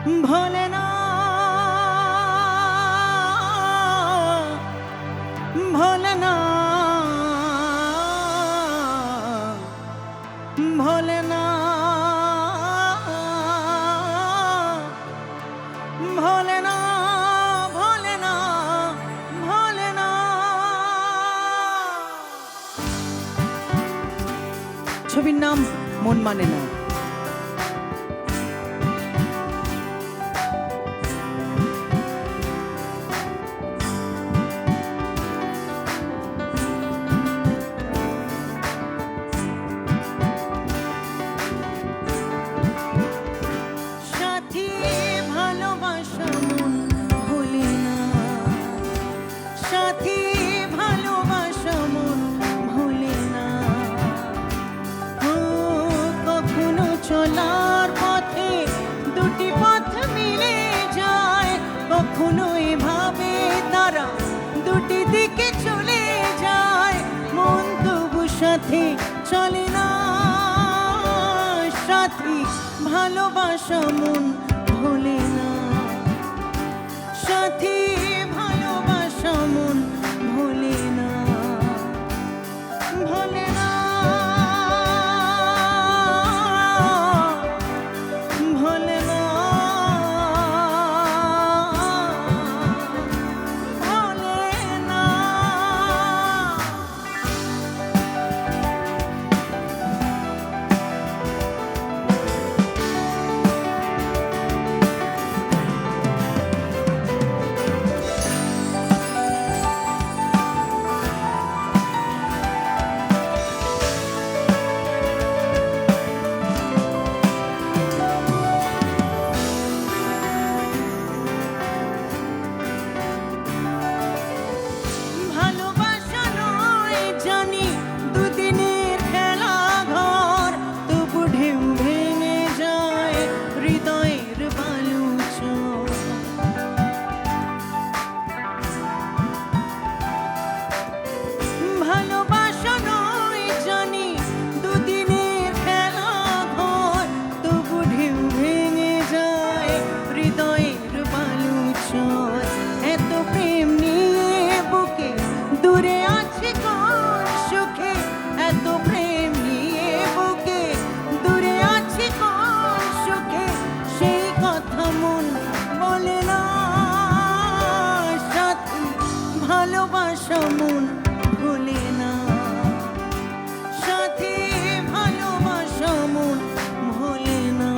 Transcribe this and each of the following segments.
ভোলে না ভোলে না ভোলে না ভোলে না ভোলে না ভোলে না। ছবির নাম মন মানে না। চলার পথে দুটি পথ মিলে যায়, কখনো এভাবে তারা দুটি দিকে চলে যায়, মন তবু সাথে চলে না। সাথী ভালোবাসা মন ভোলে না, সাথী ভালোবাসা মন ভোলে না, ভোলে না। ভালোবাসা মন ভোলে না, সাথী ভালোবাসা মন ভোলে না।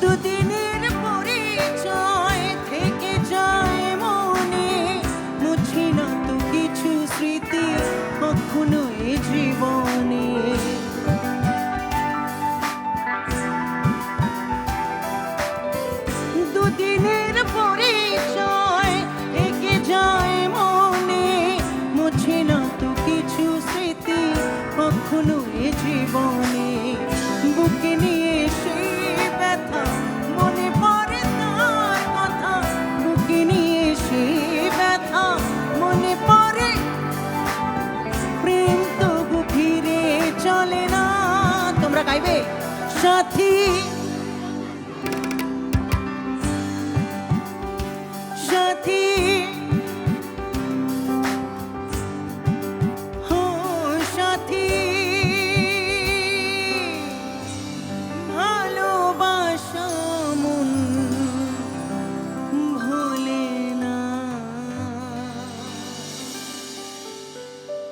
দুদিনের পরিচয় থেকে যায় মনে, মুছে না তো কিছু স্মৃতি কখনো এ জীবনে। দুদিনের পরিচয় থেকে যায় মনে, মুছে না তো কিছু স্মৃতি কখনো এ জীবনে। বুকে নিয়ে সেই ব্যথা মনে পড়ে তার কথা, বুকে নিয়ে সেই ব্যথা মনে পড়ে, প্রেম তবু ফিরে চলে না। তোমরা গাইবে সাথী।